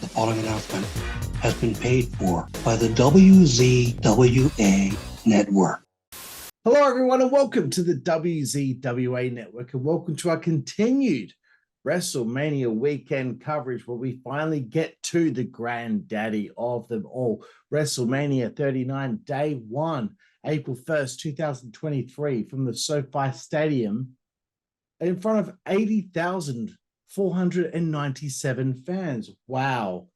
The following announcement has been paid for by the WZWA Network. Hello, everyone, and welcome to the WZWA Network, and welcome to our continued WrestleMania weekend coverage, where we finally get to the granddaddy of them all, WrestleMania 39, Day 1, April 1st, 2023, from the SoFi Stadium in front of 80,497 fans. Wow.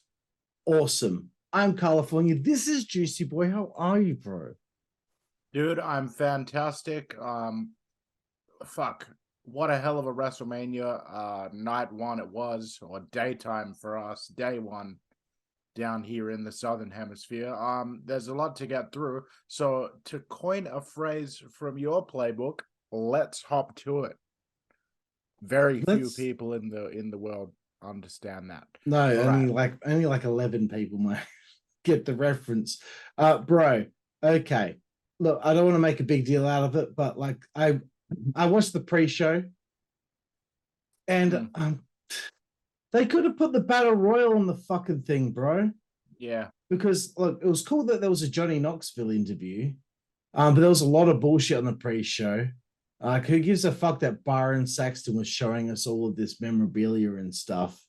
Awesome. I'm Karlifornia. This is Jooseyboy. How are you, bro? Dude, I'm fantastic. What a hell of a WrestleMania night one it was, or daytime for us, day one down here in the Southern Hemisphere. There's a lot to get through. So to coin a phrase from your playbook, let's hop to it. Very few people in the world understand that. No, only like 11 people might get the reference. Bro, okay. Look, I don't want to make a big deal out of it, but like I watched the pre-show, and they could have put the Battle Royal on the fucking thing, bro. Yeah. Because look, it was cool that there was a Johnny Knoxville interview, but there was a lot of bullshit on the pre-show. Who gives a fuck that Byron Saxton was showing us all of this memorabilia and stuff?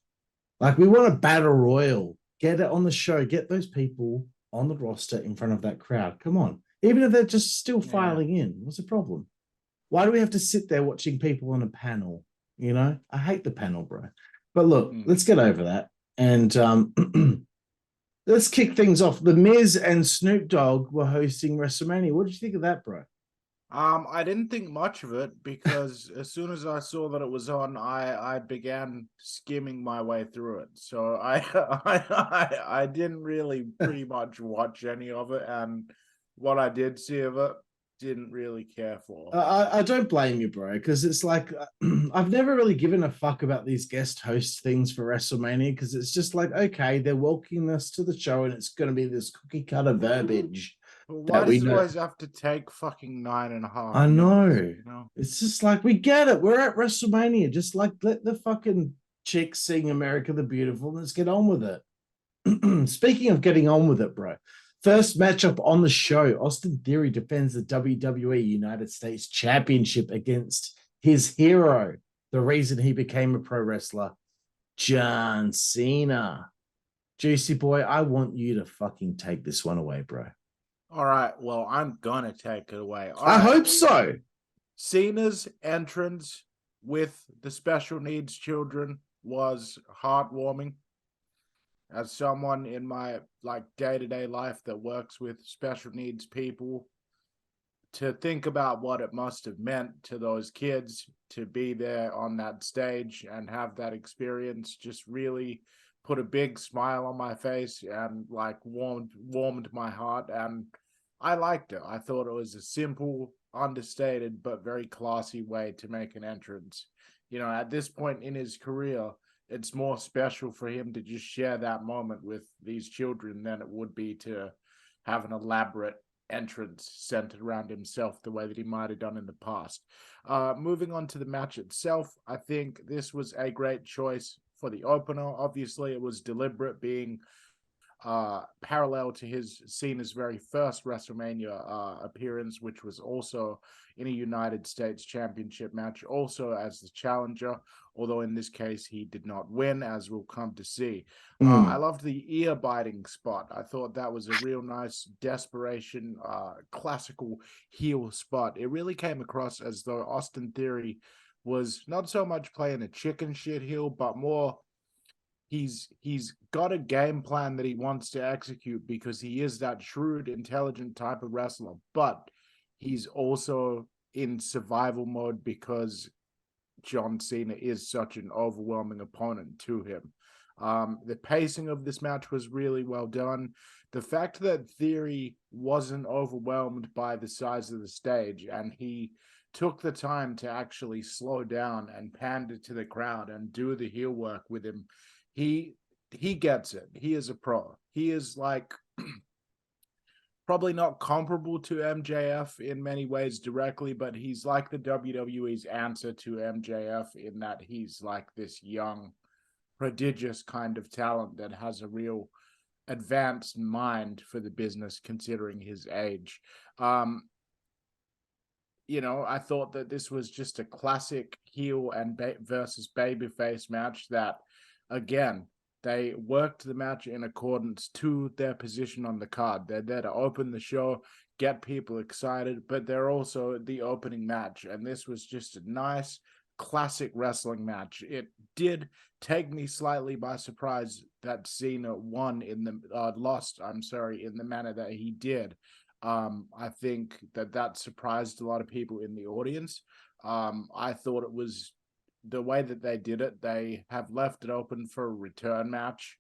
Like, we want a Battle Royal. Get it on the show. Get those people on the roster in front of that crowd. Come on. Even if they're just still filing in, what's the problem? Why do we have to sit there watching people on a panel? You know, I hate the panel, bro. But look, let's get over that. And let's kick things off. The Miz and Snoop Dogg were hosting WrestleMania. What did you think of that, bro? I didn't think much of it, because as soon as I saw that it was on, I began skimming my way through it. So I didn't really pretty much watch any of it, and what I did see of it, didn't really care for. I don't blame you, bro, because it's like I've never really given a fuck about these guest host things for WrestleMania, because it's just like, okay, they're welcoming us to the show, and it's going to be this cookie cutter verbiage. Why does it always have to take fucking 9.5 I know. minutes, you know? It's just like, we get it. We're at WrestleMania. Just like, let the fucking chicks sing America the Beautiful. Let's get on with it. Speaking of getting on with it, bro. First matchup on the show, Austin Theory defends the WWE United States Championship against his hero, the reason he became a pro wrestler, John Cena. Jooseyboy, I want you to fucking take this one away, bro. All right, well, I'm gonna take it away. I hope so. Cena's entrance with the special needs children was heartwarming. As someone in my day-to-day life that works with special needs people, to think about what it must have meant to those kids to be there on that stage and have that experience just really put a big smile on my face and warmed my heart, and I liked it. I thought it was a simple, understated, but very classy way to make an entrance. You know, at this point in his career, it's more special for him to just share that moment with these children than it would be to have an elaborate entrance centered around himself the way that he might have done in the past. Moving on to the match itself, I think this was a great choice for the opener. Obviously, it was deliberate, being parallel to Cena's very first WrestleMania appearance, which was also in a United States Championship match, also as the challenger, although in this case he did not win, as we'll come to see. I loved the ear-biting spot. I thought that was a real nice desperation, classical heel spot. It really came across as though Austin Theory was not so much playing a chicken shit heel, but more he's got a game plan that he wants to execute, because he is that shrewd, intelligent type of wrestler, but he's also in survival mode because John Cena is such an overwhelming opponent to him. The pacing of this match was really well done. The fact that Theory wasn't overwhelmed by the size of the stage, and he took the time to actually slow down and pander to the crowd and do the heel work with him, he gets it. He is a pro. He is like probably not comparable to MJF in many ways directly, but he's like the WWE's answer to MJF in that he's like this young prodigious kind of talent that has a real advanced mind for the business considering his age. You know, I thought that this was just a classic heel and versus babyface match that, again, they worked the match in accordance to their position on the card. They're there to open the show, get people excited, but they're also the opening match. And this was just a nice, classic wrestling match. It did take me slightly by surprise that Cena lost in the manner that he did. I think that surprised a lot of people in the audience. I thought it was the way that they did it. They have left it open for a return match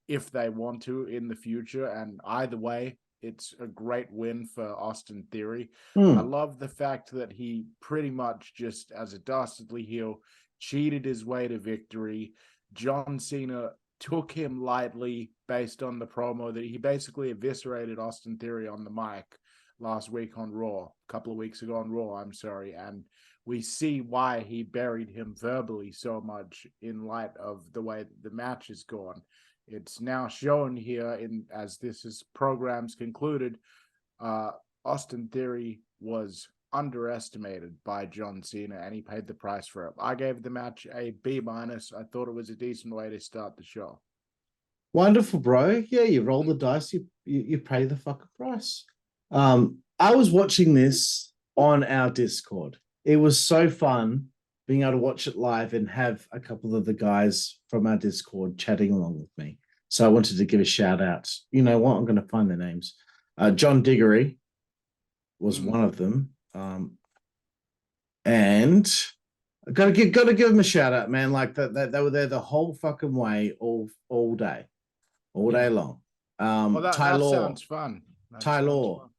if they want to in the future. And either way, it's a great win for Austin Theory. I love the fact that he pretty much just as a dastardly heel cheated his way to victory. John Cena took him lightly based on the promo that he basically eviscerated Austin Theory on the mic last week on Raw, a couple of weeks ago on Raw, and we see why he buried him verbally so much in light of the way the match has gone. It's now shown here as this is programs concluded, Austin Theory was underestimated by John Cena and he paid the price for it. I gave the match a B-. I thought it was a decent way to start the show. Wonderful, bro. Yeah, you roll the dice, you pay the fucking price. I was watching this on our Discord. It was so fun being able to watch it live and have a couple of the guys from our Discord chatting along with me. So I wanted to give a shout out. You know what? I'm going to find their names. John Diggory was one of them. And I gotta give them a shout out, man. Like that they were there the whole fucking way, all day long. That sounds fun. Ty Law.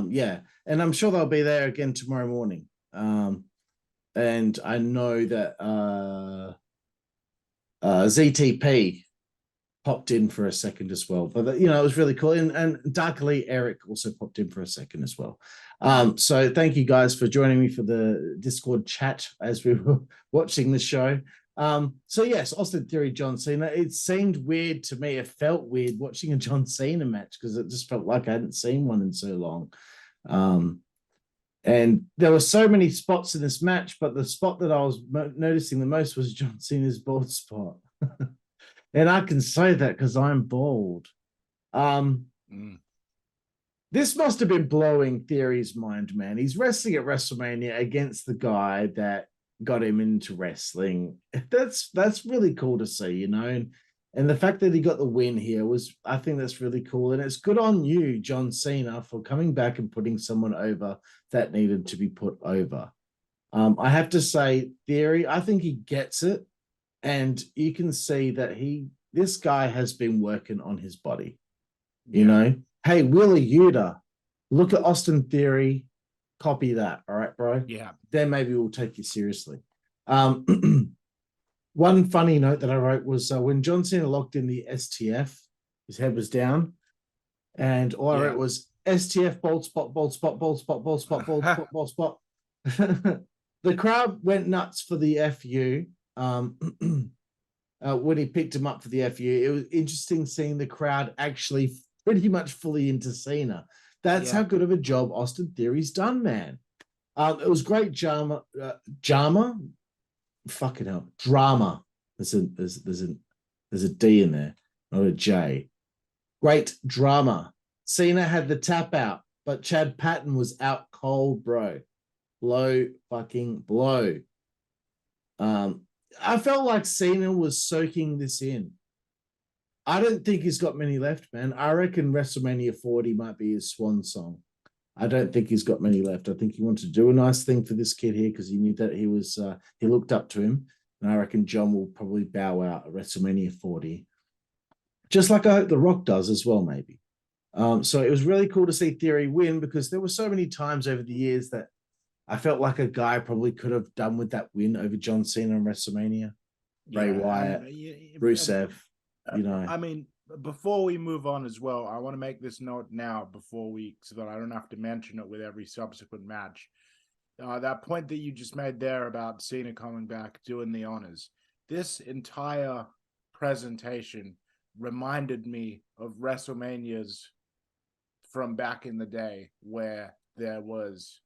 Yeah, and I'm sure they'll be there again tomorrow morning. And I know that ZTP popped in for a second as well. But you know, it was really cool. And Darkly Eric also popped in for a second as well. So thank you guys for joining me for the Discord chat as we were watching the show. So yes, Austin Theory, John Cena. It seemed weird to me. It felt weird watching a John Cena match because it just felt like I hadn't seen one in so long. And there were so many spots in this match, but the spot that I was noticing the most was John Cena's bald spot. And I can say that because I'm bald. This must have been blowing Theory's mind, man. He's wrestling at WrestleMania against the guy that got him into wrestling. That's really cool to see, you know. And the fact that he got the win here I think that's really cool. And it's good on you, John Cena, for coming back and putting someone over that needed to be put over. I have to say, Theory, I think he gets it. And you can see that this guy has been working on his body. You know? Hey, Wheeler Yuta, look at Austin Theory, copy that. All right, bro? Yeah. Then maybe we'll take you seriously. One funny note that I wrote was when John Cena locked in the STF, his head was down, and all I wrote was STF, bold spot, bold spot, bold spot, bold spot, bold spot, bold spot. The crowd went nuts for the FU. When he picked him up for the FU, it was interesting seeing the crowd actually pretty much fully into Cena. That's how good of a job Austin Theory's done, man. It was great drama. Fucking hell, drama. There's a D in there, not a J. Great drama. Cena had the tap out, but Chad Patton was out cold, bro. Blow fucking blow. I felt like Cena was soaking this in. I don't think he's got many left, man. I reckon WrestleMania 40 might be his swan song. I don't think he's got many left. I think he wanted to do a nice thing for this kid here because he knew that he looked up to him. And I reckon John will probably bow out at WrestleMania 40. Just like I hope The Rock does as well, maybe. So it was really cool to see Theory win because there were so many times over the years that I felt like a guy probably could have done with that win over John Cena in WrestleMania. Bray Wyatt, Rusev, you know. I mean, before we move on as well, I want to make this note now so that I don't have to mention it with every subsequent match. That point that you just made there about Cena coming back, doing the honors. This entire presentation reminded me of WrestleManias from back in the day, where there was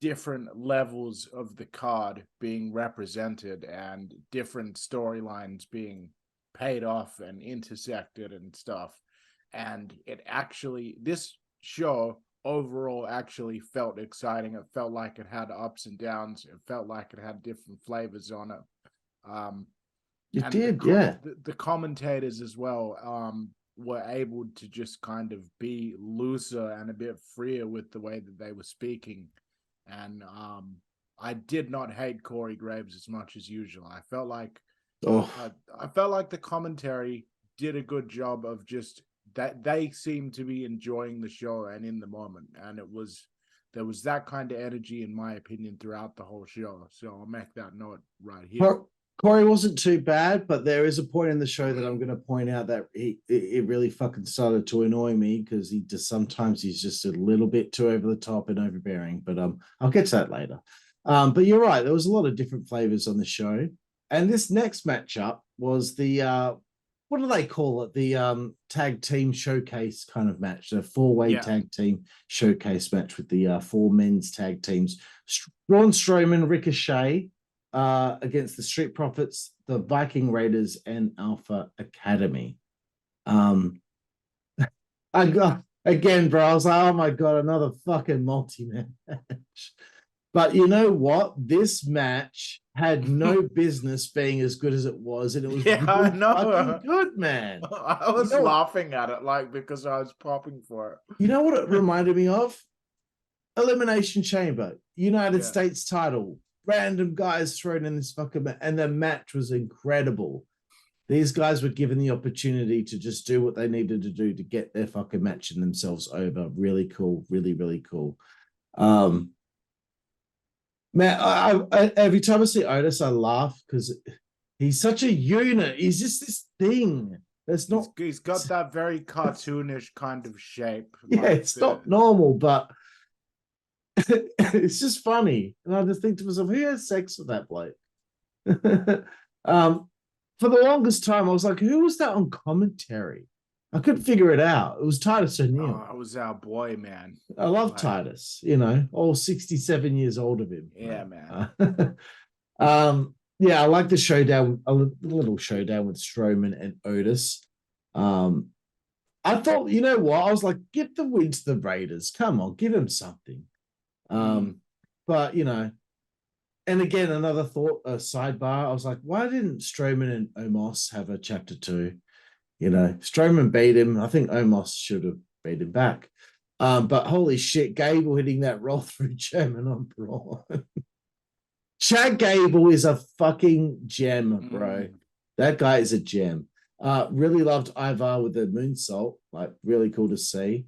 different levels of the card being represented and different storylines being paid off and intersected and stuff. And this show overall actually felt exciting. It felt like it had ups and downs. It felt like it had different flavors on it. It did, yeah. The commentators as well were able to just kind of be looser and a bit freer with the way that they were speaking. And I did not hate Corey Graves as much as usual. I felt like the commentary did a good job of just that they seemed to be enjoying the show and in the moment. And there was that kind of energy, in my opinion, throughout the whole show. So I'll make that note right here. Corey wasn't too bad, but there is a point in the show that I'm going to point out that it really fucking started to annoy me, because he's just a little bit too over the top and overbearing. But I'll get to that later. But you're right, there was a lot of different flavors on the show, and this next matchup was the what do they call it? The tag team showcase kind of match, the four-way tag team showcase match with the four men's tag teams: Braun Strowman, Ricochet, against the Street Profits, the Viking Raiders, and Alpha Academy. I got again, bro. I was like, oh my god, another fucking multi-man match. But you know what? This match had no business being as good as it was, and it was really fucking good, man. I was laughing at it, like, because I was popping for it. You know what it reminded me of? Elimination Chamber, United States title. Random guys thrown in this fucking match, and the match was incredible. These guys were given the opportunity to just do what they needed to do to get their fucking match and themselves over. Really cool, really, really cool. Man, I every time I see Otis, I laugh because he's such a unit. He's just this thing. That's not. He's got that very cartoonish kind of shape. Yeah, like it's not normal, but it's just funny. And I just think to myself, who has sex with that bloke? For the longest time, I was like, who was that on commentary? I couldn't figure it out. It was Titus O'Neil. Oh, it was our boy, man. I love Titus, all 67 years old of him. Yeah, man. Yeah, I like the showdown, a little showdown with Strowman and Otis. I thought, you know what? I was like, give the win to the Raiders. Come on, give him something. But, and again, another thought, a sidebar. I was like, why didn't Strowman and Omos have a chapter 2? Strowman beat him. I think Omos should have beat him back. But holy shit, Gable hitting that roll through German on Braun. Chad Gable is a fucking gem, bro. That guy is a gem. Really loved Ivar with the moonsault. Like, really cool to see.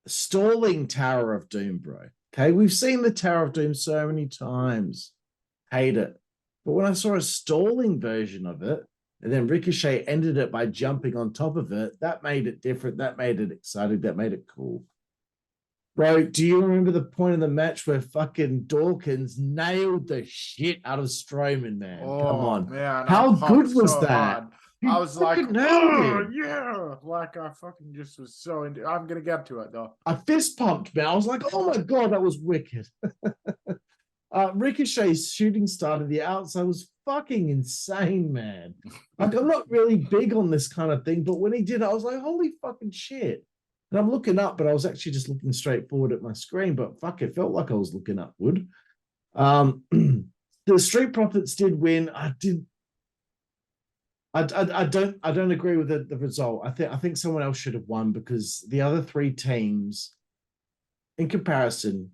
Stalling Tower of Doom, bro. Okay, we've seen the Tower of Doom so many times. Hate it. But when I saw a stalling version of it, and then Ricochet ended it by jumping on top of it, that made it different. That made it exciting. That made it cool. Bro, do you remember the point of the match where fucking Dawkins nailed the shit out of Strowman, man? Oh, come on. Man, how good was that? I was like, oh, yeah. Like, I fucking just was so into I'm going to get to it, though. I fist pumped, man. I was like, oh my God, that was wicked. Ricochet's shooting star to the outside was fucking insane, man. Like, I'm not really big on this kind of thing, but when he did it, I was like, holy fucking shit. And I'm looking up, but I was actually just looking straight forward at my screen, but fuck, it felt like I was looking upward. The Street Profits did win. I don't agree with the result. I think someone else should have won, because the other three teams, in comparison,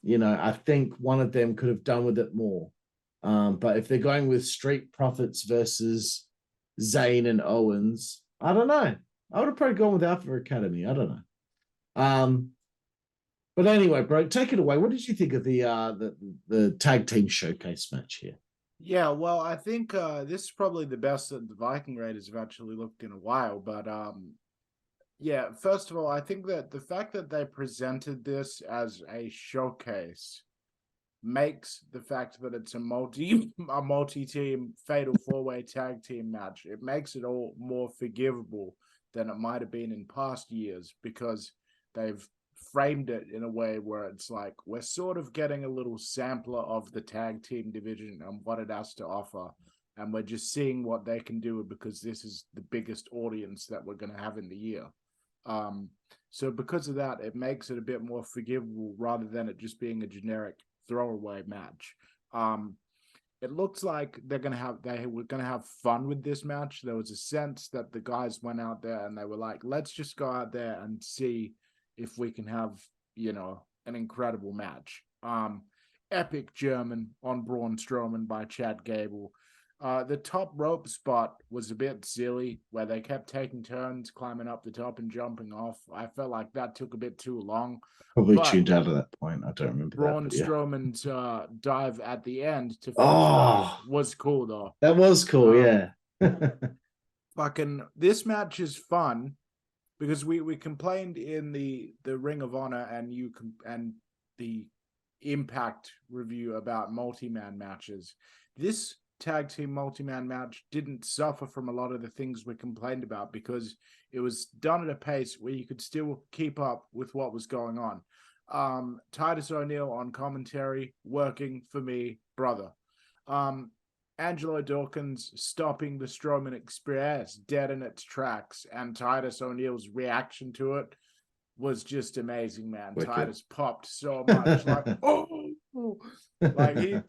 I think one of them could have done with it more. But if they're going with Street Profits versus Zayn and Owens, I don't know. I would have probably gone with Alpha Academy. I don't know. But anyway, bro, take it away. What did you think of the tag team showcase match here? Yeah, well, I think this is probably the best that the Viking Raiders have actually looked in a while. But yeah, first of all, I think that the fact that they presented this as a showcase makes the fact that it's a multi-team fatal four-way tag team match, it makes it all more forgivable than it might have been in past years, because they've framed it in a way where it's like we're sort of getting a little sampler of the tag team division and what it has to offer, and we're just seeing what they can do because this is the biggest audience that we're going to have in the year. So because of that, it makes it a bit more forgivable rather than it just being a generic throwaway match. It looks like they were gonna have fun with this match. There was a sense that the guys went out there and they were like, let's just go out there and see if we can have, an incredible match. Epic German on Braun Strowman by Chad Gable. The top rope spot was a bit silly, where they kept taking turns climbing up the top and jumping off. I felt like that took a bit too long. Probably tuned out at that point. I don't remember Braun that. Strowman's dive at the end to finish off was cool, though. That was cool, yeah. Fucking, this match is fun because we complained in the Ring of Honor and the Impact review about multi-man matches. This tag team multi-man match didn't suffer from a lot of the things we complained about because it was done at a pace where you could still keep up with what was going on. Titus O'Neil on commentary, working for me, brother. Angelo Dawkins stopping the Strowman Express dead in its tracks, and Titus O'Neil's reaction to it was just amazing, man. Wicked. Titus popped so much, like,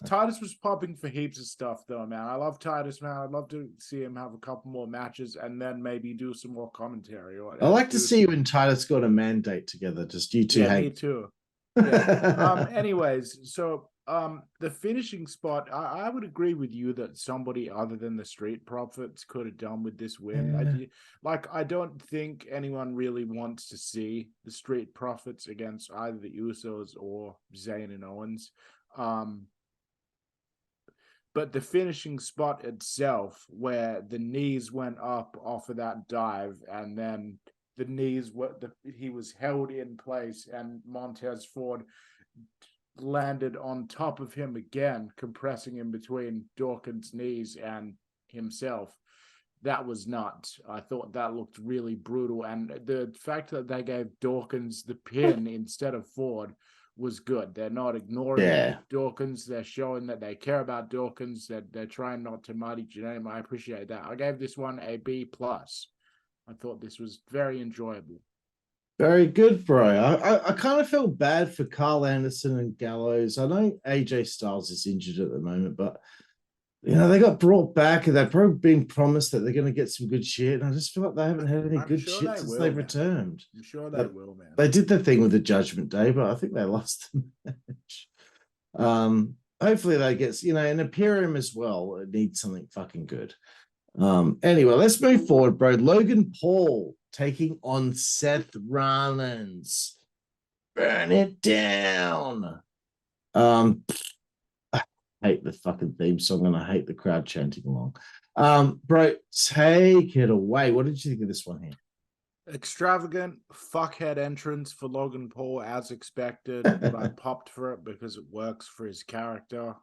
Titus was popping for heaps of stuff, though, man. I love Titus, man. I'd love to see him have a couple more matches and then maybe do some more commentary. I like to see you and Titus got a mandate together. Just you two. Yeah, me too. Yeah. Anyways, so the finishing spot, I would agree with you that somebody other than the Street Profits could have done with this win. Yeah. I don't think anyone really wants to see the Street Profits against either the Usos or Zayn and Owens. But the finishing spot itself, where the knees went up off of that dive, and then the knees he was held in place, and Montez Ford landed on top of him again, compressing in between Dawkins' knees and himself. That was nuts. I thought that looked really brutal, and the fact that they gave Dawkins the pin instead of Ford was good. They're not ignoring Dawkins. They're showing that they care about Dawkins, that they're trying not to muddy your name. I appreciate that. I gave this one a B+. I thought this was very enjoyable. Very good, bro. I kind of feel bad for Carl Anderson and Gallows. I know AJ Styles is injured at the moment, but they got brought back and they've probably been promised that they're going to get some good shit. And I just feel like they haven't had any good shit since they've returned. I'm sure they will, man. They did the thing with the Judgment Day, but I think they lost the match. Hopefully they get, and Imperium as well. It needs something fucking good. Anyway, let's move forward, bro. Logan Paul taking on Seth Rollins. Burn it down. I hate the fucking theme song and I hate the crowd chanting along. Bro, take it away. What did you think of this one here? Extravagant fuckhead entrance for Logan Paul as expected, but I popped for it because it works for his character.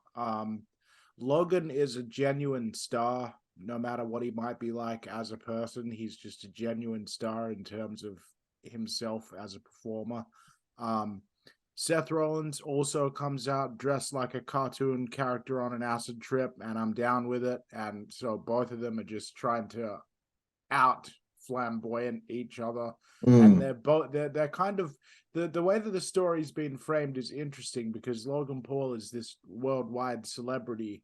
Logan is a genuine star. No matter what he might be like as a person, he's just a genuine star in terms of himself as a performer. Seth Rollins also comes out dressed like a cartoon character on an acid trip, and I'm down with it. And so both of them are just trying to out flamboyant each other. And they're kind of the way that the story's been framed is interesting because Logan Paul is this worldwide celebrity.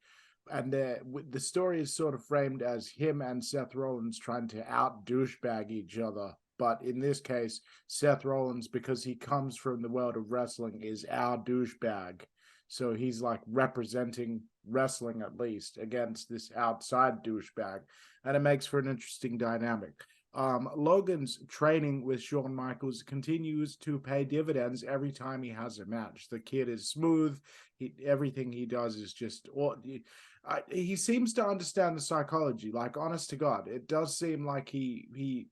And the story is sort of framed as him and Seth Rollins trying to out douchebag each other. But in this case, Seth Rollins, because he comes from the world of wrestling, is our douchebag. So he's like representing wrestling, at least, against this outside douchebag. And it makes for an interesting dynamic. Logan's training with Shawn Michaels continues to pay dividends every time he has a match. The kid is smooth. Everything he does is just... he seems to understand the psychology. Like, honest to God, it does seem like he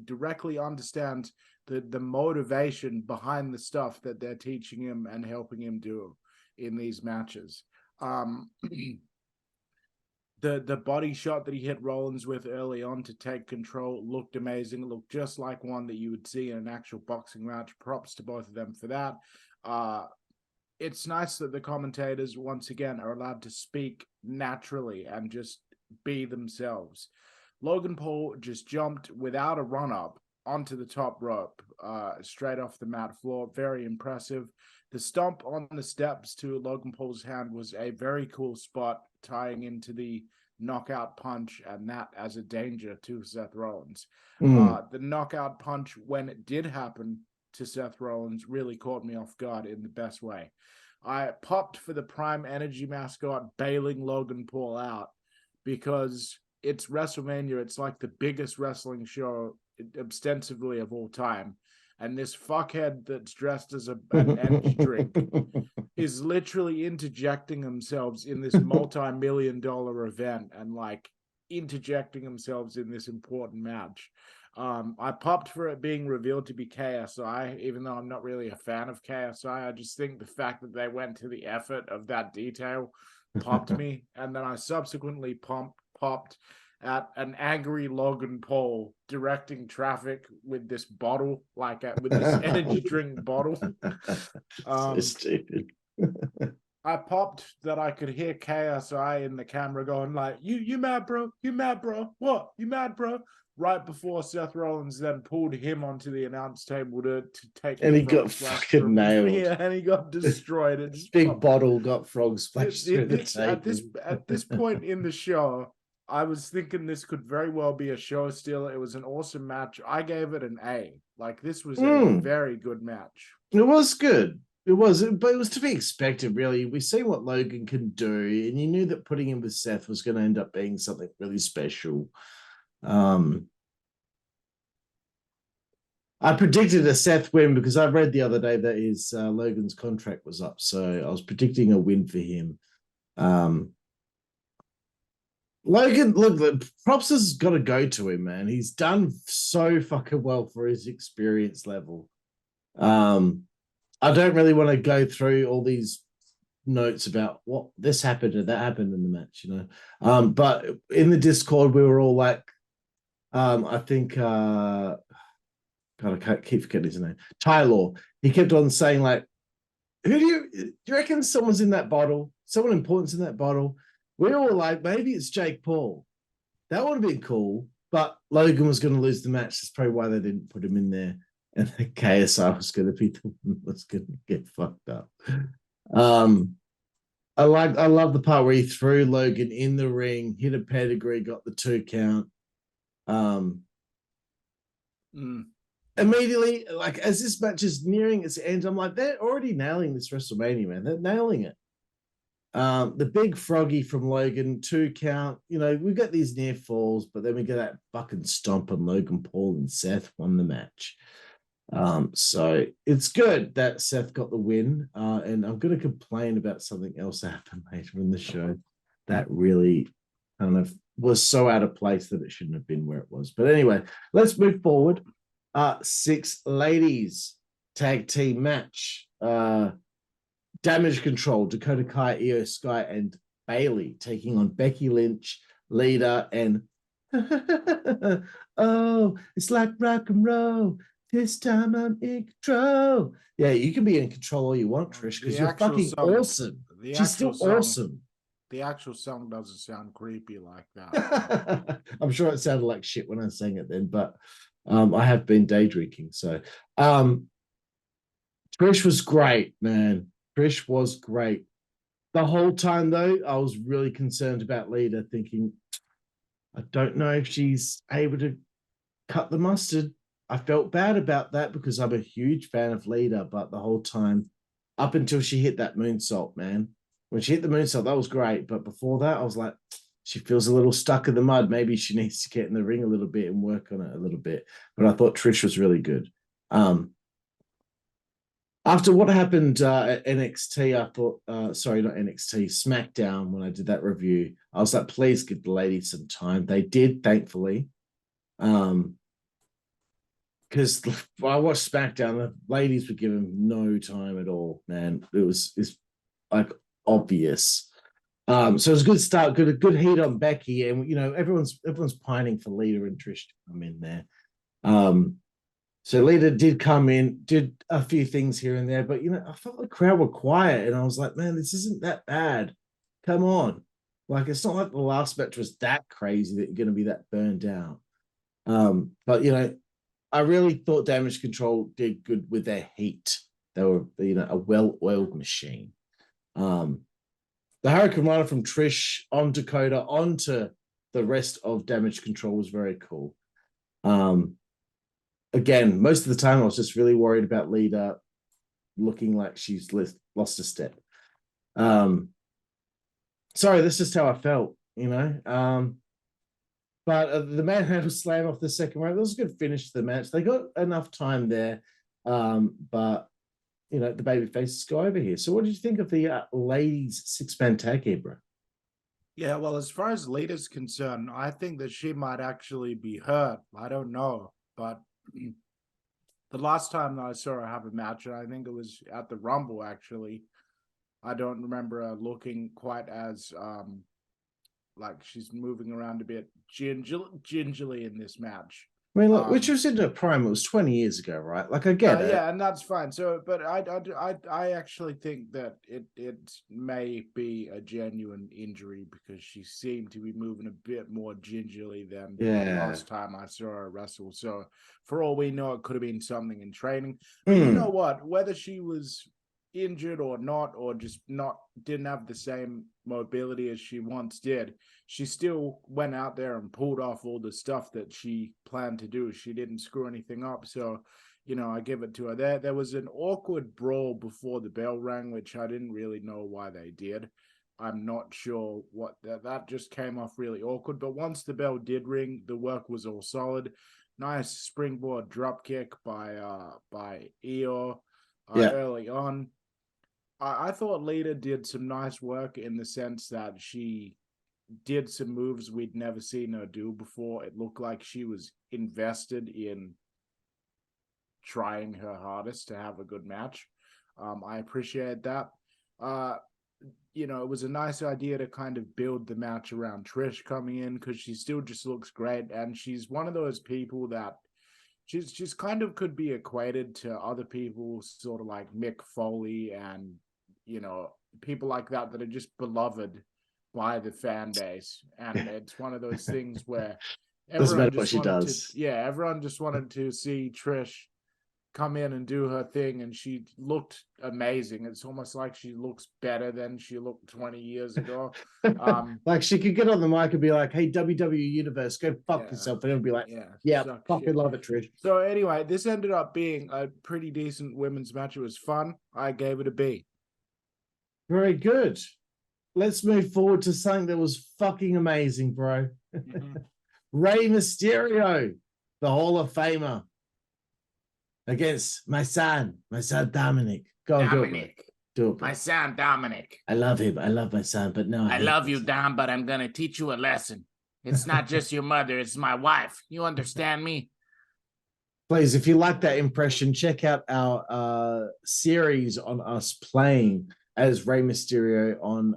directly understands the motivation behind the stuff that they're teaching him and helping him do. in these matches. The body shot that he hit Rollins with early on to take control looked amazing. It looked just like one that you would see in an actual boxing match. Props to both of them for that. It's nice that the commentators, once again, are allowed to speak naturally and just be themselves. Logan Paul just jumped without a run-up onto the top rope, straight off the mat floor. Very impressive. The stomp on the steps to Logan Paul's hand was a very cool spot, tying into the knockout punch and that as a danger to Seth Rollins. The knockout punch, when it did happen to Seth Rollins, really caught me off guard in the best way. I popped for the Prime Energy mascot bailing Logan Paul out because it's WrestleMania. It's like the biggest wrestling show ostensibly of all time. And this fuckhead that's dressed as an energy drink is literally interjecting themselves in this multi-million-dollar event and like interjecting themselves in this important match. I popped for it being revealed to be KSI, even though I'm not really a fan of KSI. I just think the fact that they went to the effort of that detail popped me. And then I subsequently popped at an angry Logan Paul directing traffic with this bottle, with this energy drink bottle. So stupid. I popped that I could hear KSI in the camera going like, you mad, bro? You mad, bro? What? You mad, bro? Right before Seth Rollins then pulled him onto the announce table to take. And he got fucking nailed. Yeah, and he got destroyed. This big bottle got frog splashed through the table. At this point in the show, I was thinking this could very well be a show stealer. It was an awesome match. I gave it an A. Like, this was a very good match. It was good. It was, but it was to be expected, really. We see what Logan can do, and you knew that putting him with Seth was going to end up being something really special. I predicted a Seth win because I read the other day that his Logan's contract was up, so I was predicting a win for him. Logan, look, the props has got to go to him, man. He's done so fucking well for his experience level. I don't really want to go through all these notes about what this happened and that happened in the match, you know. But in the Discord, we were all like, I think, God, I keep forgetting his name. Tyler. He kept on saying, like, do you reckon someone's in that bottle? Someone important's in that bottle? We were all like, maybe it's Jake Paul. That would have been cool, but Logan was going to lose the match. That's probably why they didn't put him in there. And the KSI was going to be the one that was going to get fucked up. I love the part where he threw Logan in the ring, hit a pedigree, got the 2 count. Immediately, like, as this match is nearing its end, I'm like, they're already nailing this WrestleMania, man. They're nailing it. The big froggy from Logan, 2 count. You know, we got these near falls, but then we get that fucking stomp on Logan Paul, and Seth won the match. So it's good that Seth got the win. And I'm going to complain about something else that happened later in the show that really kind of was so out of place that it shouldn't have been where it was. But anyway, let's move forward. 6 ladies tag team match. Damage Control, Dakota Kai, Io Sky, and Bayley taking on Becky Lynch, Lita, and oh, it's like rock and roll. This time I'm in control. Yeah, you can be in control all you want, Trish, because you're fucking awesome. She's still awesome. The actual song doesn't sound creepy like that. I'm sure it sounded like shit when I sang it then, but I have been day drinking. So Trish was great, man. Trish was great. The whole time, though, I was really concerned about Lita, thinking, I don't know if she's able to cut the mustard. I felt bad about that because I'm a huge fan of Lita, but the whole time, up until she hit that moonsault, man. When she hit the moonsault, that was great. But before that, I was like, she feels a little stuck in the mud. Maybe she needs to get in the ring a little bit and work on it a little bit. But I thought Trish was really good. After what happened at NXT, I thought, sorry, not NXT, SmackDown, when I did that review, I was like, please give the ladies some time. They did, thankfully. Because I watched SmackDown, the ladies were given no time at all, man. It's like obvious. So it was a good start, good heat on Becky, and everyone's pining for Lita and Trish to come in there. So Lita did come in, did a few things here and there, but I felt the crowd were quiet, and I was like, man, this isn't that bad. Come on, like it's not like the last match was that crazy that you're going to be that burned out. But I really thought Damage Control did good with their heat. They were a well-oiled machine. The Hurricane Runner from Trish on Dakota onto the rest of Damage Control was very cool. Again, most of the time I was just really worried about Lita looking like she's lost a step. Sorry, that's just how I felt, But the manhandle slam off the second round, that was a good finish to the match. They got enough time there, but the baby faces go over here. So what did you think of the ladies six-man tag here, bro? Yeah, well, as far as Lita's concerned, I think that she might actually be hurt. I don't know, but the last time that I saw her have a match, and I think it was at the Rumble, actually, I don't remember her looking quite as like she's moving around a bit gingerly in this match. I mean, look, which was in her prime. It was 20 years ago, right? Like, I get it. Yeah, and that's fine. So, but I actually think that it may be a genuine injury because she seemed to be moving a bit more gingerly than the last time I saw her wrestle. So, for all we know, it could have been something in training. But you know what? Whether she was injured or not, or just didn't have the same mobility as she once did, she still went out there and pulled off all the stuff that she planned to do. She didn't screw anything up. So, I give it to her. There was an awkward brawl before the bell rang, which I didn't really know why they did. I'm not sure what that just came off really awkward. But once the bell did ring, the work was all solid. Nice springboard drop kick by Io early on. I thought Lita did some nice work in the sense that she did some moves we'd never seen her do before. It looked like she was invested in trying her hardest to have a good match. I appreciate that. It was a nice idea to kind of build the match around Trish coming in because she still just looks great. And she's one of those people that she's kind of could be equated to other people, sort of like Mick Foley and, people like that are just beloved by the fan base. And it's one of those things where everyone just wanted to see Trish come in and do her thing, and she looked amazing. It's almost like she looks better than she looked 20 years ago. Like she could get on the mic and be like, hey, WWE Universe, go fuck yourself. And it'll be like, yeah, fucking love it, Trish. So anyway, this ended up being a pretty decent women's match. It was fun. I gave it a B. Very good. Let's move forward to something that was fucking amazing, bro. Rey Mysterio, the Hall of Famer, against my son Dominik. Go on, Dominik. Do it, my son, Dominik. I love him. I love my son, but no. I love you, Dom, but I'm going to teach you a lesson. It's not just your mother, it's my wife. You understand me? Please, if you like that impression, check out our series on us playing as Rey Mysterio on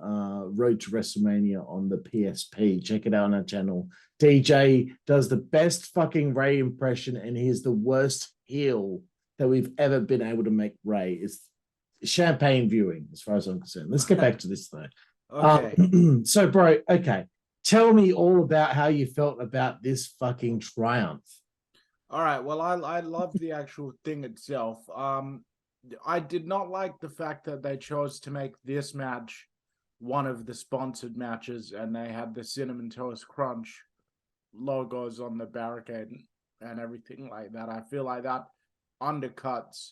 Road to WrestleMania on the PSP. Check it out on our channel. DJ does the best fucking Rey impression, and he is the worst heel that we've ever been able to make Rey. It's champagne viewing, as far as I'm concerned. Let's get back to this, though. Okay. So, bro, okay. Tell me all about how you felt about this fucking triumph. All right. Well, I love the actual thing itself. I did not like the fact that they chose to make this match one of the sponsored matches, and they had the Cinnamon Toast Crunch logos on the barricade and everything like that. I feel like that undercuts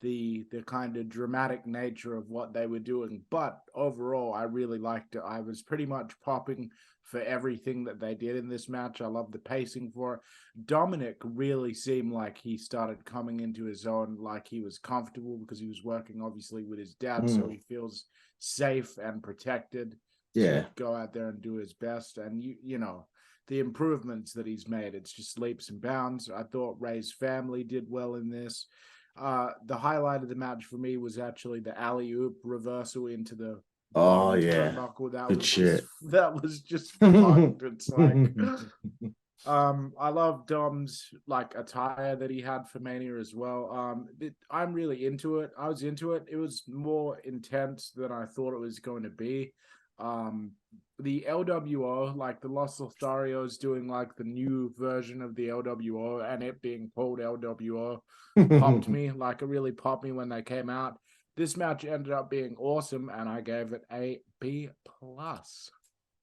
the kind of dramatic nature of what they were doing. But overall, I really liked it. I was pretty much popping for everything that they did in this match. I love the pacing for it. Dominik really seemed like he started coming into his own, like he was comfortable because he was working obviously with his dad, so he feels safe and protected to go out there and do his best. And you know the improvements that he's made, it's just leaps and bounds. I thought Rey's family did well in this. The highlight of the match for me was actually the alley-oop reversal into the Oh yeah, turnbuckle. good shit. That was just fucked. It's like I love Dom's like attire that he had for Mania as well. I'm really into it. I was into it. It was more intense than I thought it was going to be. The LWO, like the Los Lotharios doing like the new version of the LWO and it being called LWO popped me. Like it really popped me when they came out. This match ended up being awesome and I gave it a B+.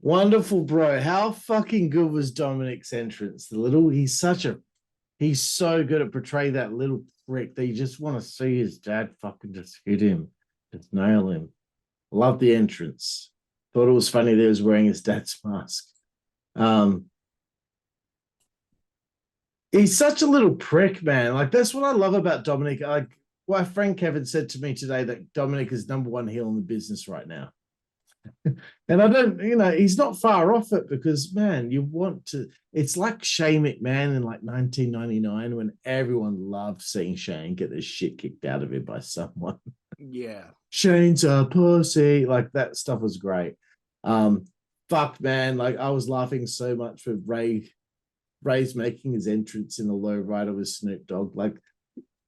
Wonderful, bro. How fucking good was Dominik's entrance? He's so good at portraying that little prick that you just want to see his dad fucking just hit him, just nail him. Love the entrance. Thought it was funny that he was wearing his dad's mask. He's such a little prick, man. Like, that's what I love about Dominik. Like, my friend Kevin said to me today that Dominik is #1 heel in the business right now. And I don't, he's not far off it because, man, you want to. It's like Shane McMahon in like 1999 when everyone loved seeing Shane get the shit kicked out of him by someone. Yeah. Shane's a pussy. Like, that stuff was great. Fuck, man. Like, I was laughing so much with Ray's making his entrance in the lowrider with Snoop Dogg. Like,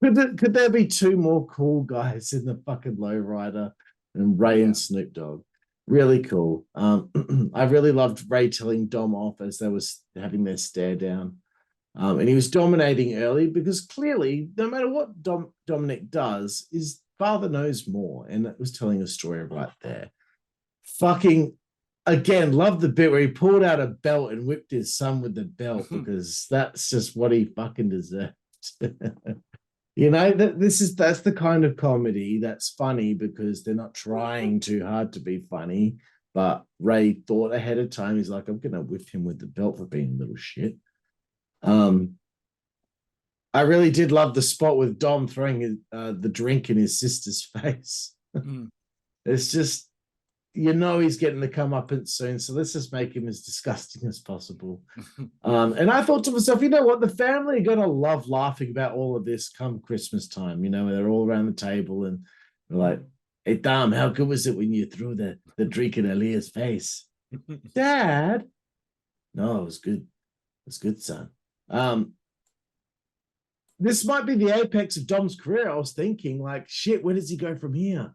could there be two more cool guys in the fucking lowrider and Ray and Snoop Dogg? Really cool. I really loved Ray telling Dom off as they was having their stare down. And he was dominating early because clearly, no matter what Dominik does, his father knows more. And that was telling a story right there. Fucking, again, love the bit where he pulled out a belt and whipped his son with the belt because that's just what he fucking deserved. That's the kind of comedy that's funny because they're not trying too hard to be funny. But Ray thought ahead of time. He's like, I'm going to whip him with the belt for being a little shit. I really did love the spot with Dom throwing the drink in his sister's face. It's just, he's getting the comeuppance soon, so let's just make him as disgusting as possible. And I thought to myself, you know what? The family are going to love laughing about all of this come Christmas time, when they're all around the table and they're like, hey, Dom, how good was it when you threw the drink in Aaliyah's face? Dad? No, it was good. It was good, son. This might be the apex of Dom's career. I was thinking, like, shit, where does he go from here?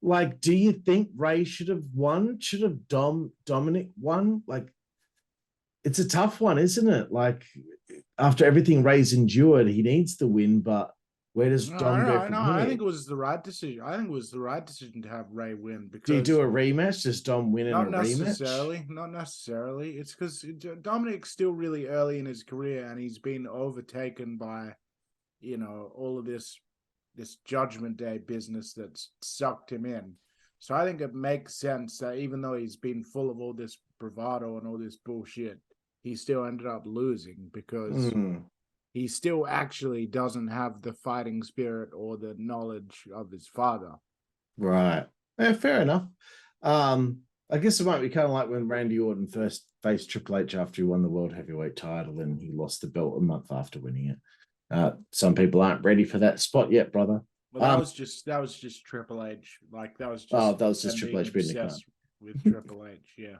Like, do you think Ray should have won? Should have Dominik won? Like, it's a tough one, isn't it? Like, after everything Ray's endured, he needs to win, but where does Dom go from here? I think it was the right decision. I think it was the right decision to have Ray win. Because do you do a rematch? Does Dom win in a rematch? Not necessarily. It's because Dominik's still really early in his career, and he's been overtaken by, all of this Judgment Day business that's sucked him in. So I think it makes sense that even though he's been full of all this bravado and all this bullshit, he still ended up losing because he still actually doesn't have the fighting spirit or the knowledge of his father. Right. Yeah, fair enough. I guess it might be kind of like when Randy Orton first faced Triple H after he won the World Heavyweight title and he lost the belt a month after winning it. Some people aren't ready for that spot yet, brother. Well, that was just Triple H. Like that was just Triple H being the with Triple H. Yeah.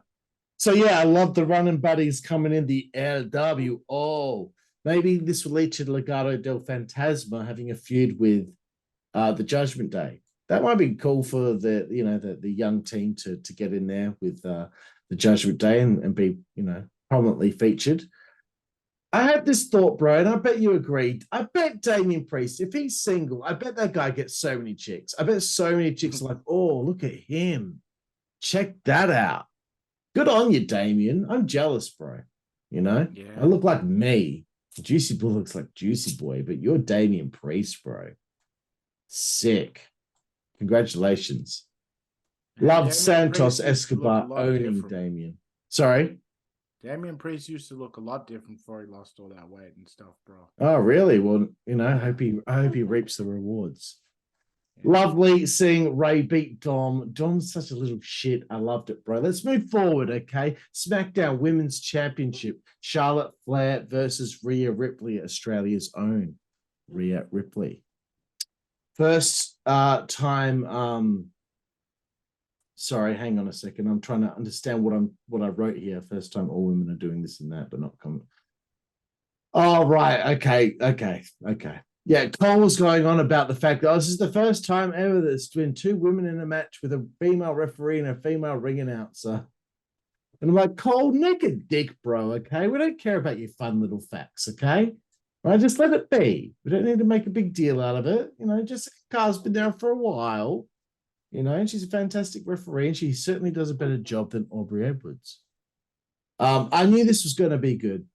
So yeah, I love the running buddies coming in the LWO. Maybe this will lead to Legado del Fantasma having a feud with the Judgment Day. That might be cool for the young team to get in there with the Judgment Day and be prominently featured. I had this thought, bro, and I bet you agreed. I bet Damian Priest, if he's single, I bet that guy gets so many chicks. I bet so many chicks are like, oh, look at him. Check that out. Good on you, Damian. I'm jealous, bro. Yeah. I look like me. Juicy Boy looks like Juicy Boy, but you're Damian Priest, bro. Sick. Congratulations. Love Santos Escobar owning Damian. Sorry? Damian Priest used to look a lot different before he lost all that weight and stuff, bro. Oh, really? Well, I hope he reaps the rewards. Yeah. Lovely seeing Ray beat Dom. Dom's such a little shit. I loved it, bro. Let's move forward, okay? SmackDown Women's Championship. Charlotte Flair versus Rhea Ripley, Australia's own Rhea Ripley. First time. Sorry, hang on a second. I'm trying to understand what I wrote here. First time all women are doing this and that, but not coming. Oh, right. Okay. Yeah, Cole was going on about the fact that this is the first time ever there's been two women in a match with a female referee and a female ring announcer. And I'm like, Cole, neck a dick, bro, okay? We don't care about your fun little facts, okay? Right, just let it be. We don't need to make a big deal out of it. Jessica Carr's been down for a while, and she's a fantastic referee, and she certainly does a better job than Aubrey Edwards. I knew this was going to be good.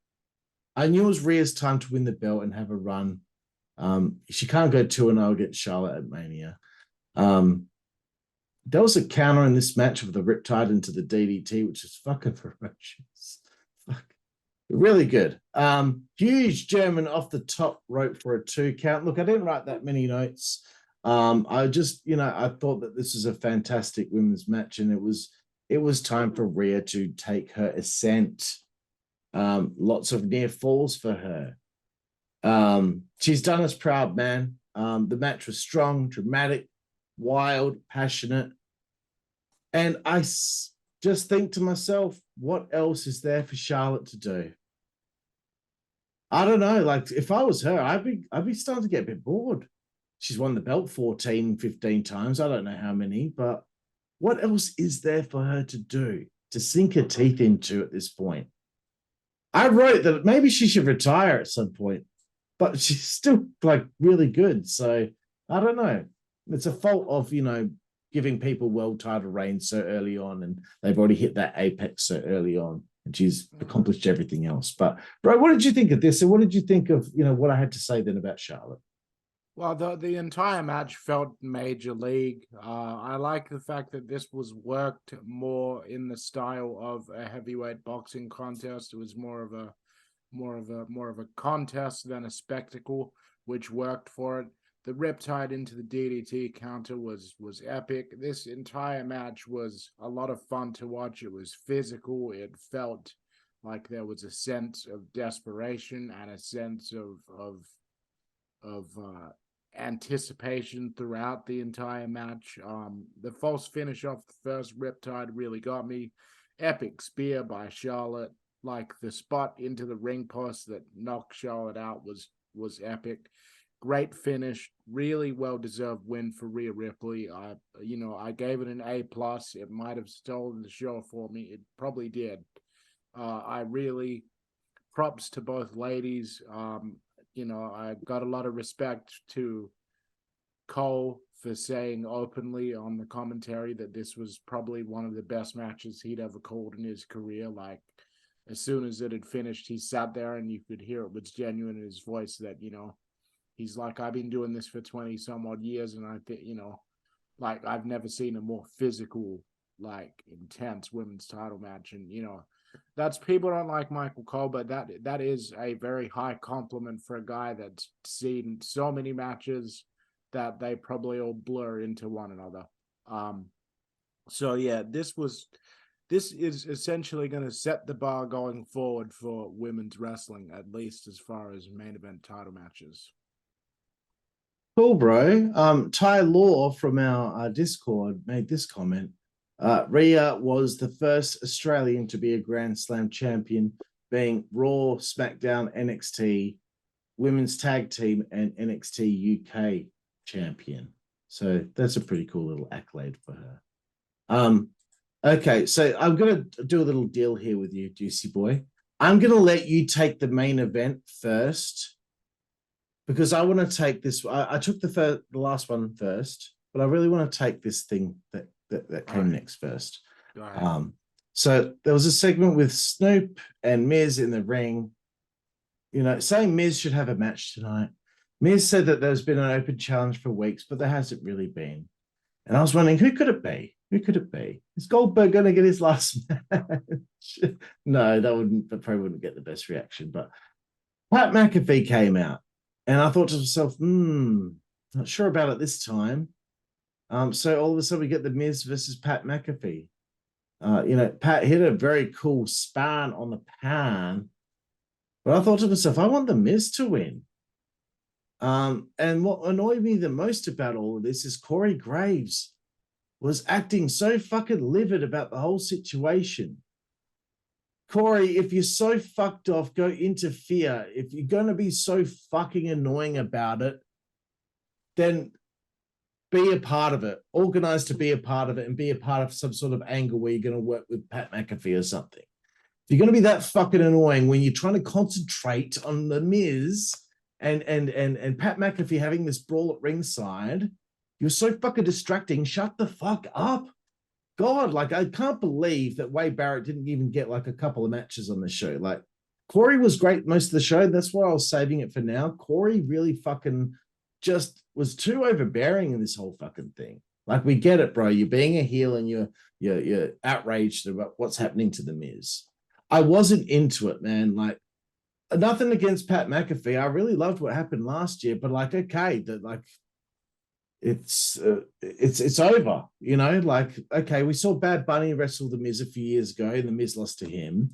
I knew it was Rhea's time to win the belt and have a run. She can't go 2-0 against Charlotte at Mania. There was a counter in this match with the Riptide into the DDT, which is fucking ferocious. Fuck. Really good. Huge German off the top rope for a 2 count. Look, I didn't write that many notes. I just, I thought that this was a fantastic women's match, and it was time for Rhea to take her ascent. Lots of near falls for her. She's done us proud, man. The match was strong, dramatic, wild, passionate. And I just think to myself, what else is there for Charlotte to do? I don't know. Like, if I was her, I'd be starting to get a bit bored. She's won the belt 14, 15 times. I don't know how many, but what else is there for her to do, to sink her teeth into at this point? I wrote that maybe she should retire at some point, but she's still like really good. So I don't know. It's a fault of, giving people world title reigns so early on, and they've already hit that apex so early on, and she's accomplished everything else. But bro, what did you think of this? And what did you think of, what I had to say then about Charlotte? Well, the entire match felt major league. I like the fact that this was worked more in the style of a heavyweight boxing contest. It was more of a contest than a spectacle, which worked for it. The Riptide into the DDT counter was epic. This entire match was a lot of fun to watch. It was physical. It felt like there was a sense of desperation and a sense of anticipation throughout the entire match. The false finish off the first Riptide really got me. Epic spear by Charlotte. Like the spot into the ring post that knocked Charlotte out was epic. Great finish, really well-deserved win for Rhea Ripley. I gave it an A+. It might have stolen the show for me. It probably did. I really, props to both ladies. I got a lot of respect to Cole for saying openly on the commentary that this was probably one of the best matches he'd ever called in his career. Like, as soon as it had finished, he sat there and you could hear it was genuine in his voice that, he's like, I've been doing this for 20 some odd years, and I think, like, I've never seen a more physical, like, intense women's title match. And, that's, people don't like Michael Cole, but that is a very high compliment for a guy that's seen so many matches that they probably all blur into one another. So yeah, this is essentially going to set the bar going forward for women's wrestling, at least as far as main event title matches. Cool, bro. Ty Law from our Discord made this comment. Rhea was the first Australian to be a Grand Slam champion, being Raw, SmackDown, NXT, Women's Tag Team, and NXT UK champion. So that's a pretty cool little accolade for her. Okay, so I'm going to do a little deal here with you, Juicy Boy. I'm going to let you take the main event first, because I want to take this. I took the last one first, but I really want to take this thing that came next first. So there was a segment with Snoop and Miz in the ring, saying Miz should have a match tonight. Miz said that there's been an open challenge for weeks, but there hasn't really been. And I was wondering, who could it be? Who could it be? Is Goldberg going to get his last match? No, that probably wouldn't get the best reaction. But Pat McAfee came out, and I thought to myself, not sure about it this time. So all of a sudden we get the Miz versus Pat McAfee. Pat hit a very cool span on the pan, but I thought to myself, I want the Miz to win. And what annoyed me the most about all of this is Corey Graves was acting so fucking livid about the whole situation. Corey, if you're so fucked off, go interfere. If you're going to be so fucking annoying about it, then be a part of it. Organize to be a part of it and be a part of some sort of angle where you're going to work with Pat McAfee or something. If you're going to be that fucking annoying when you're trying to concentrate on the Miz and Pat McAfee having this brawl at ringside, you're so fucking distracting. Shut the fuck up. God, like, I can't believe that Wade Barrett didn't even get like a couple of matches on the show. Like, Corey was great most of the show. That's why I was saving it for now. Corey really fucking just was too overbearing in this whole fucking thing. Like, we get it, bro. You're being a heel and you're outraged about what's happening to the Miz. I wasn't into it, man. Like, nothing against Pat McAfee. I really loved what happened last year, but like, okay, that like, it's over, you know. Like, okay, we saw Bad Bunny wrestle the Miz a few years ago, and the Miz lost to him.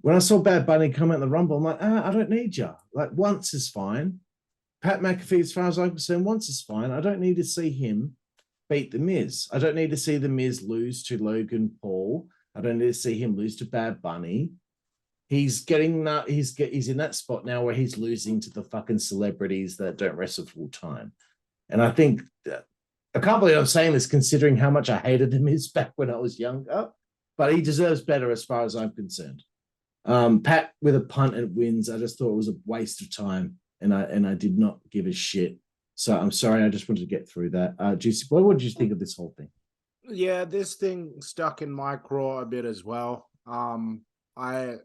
When I saw Bad Bunny come out in the Rumble, I'm like, I don't need you. Like, once is fine. Pat McAfee, as far as I'm concerned, once is fine. I don't need to see him beat the Miz. I don't need to see the Miz lose to Logan Paul. I don't need to see him lose to Bad Bunny. He's in that spot now where he's losing to the fucking celebrities that don't wrestle full time. And I think I can't believe I'm saying this considering how much I hated the Miz back when I was younger, but he deserves better as far as I'm concerned. Pat with a punt and wins. I just thought it was a waste of time, and I did not give a shit. So I'm sorry. I just wanted to get through that. Juicy Boy, what did you think of this whole thing? Yeah, this thing stuck in my craw a bit as well. I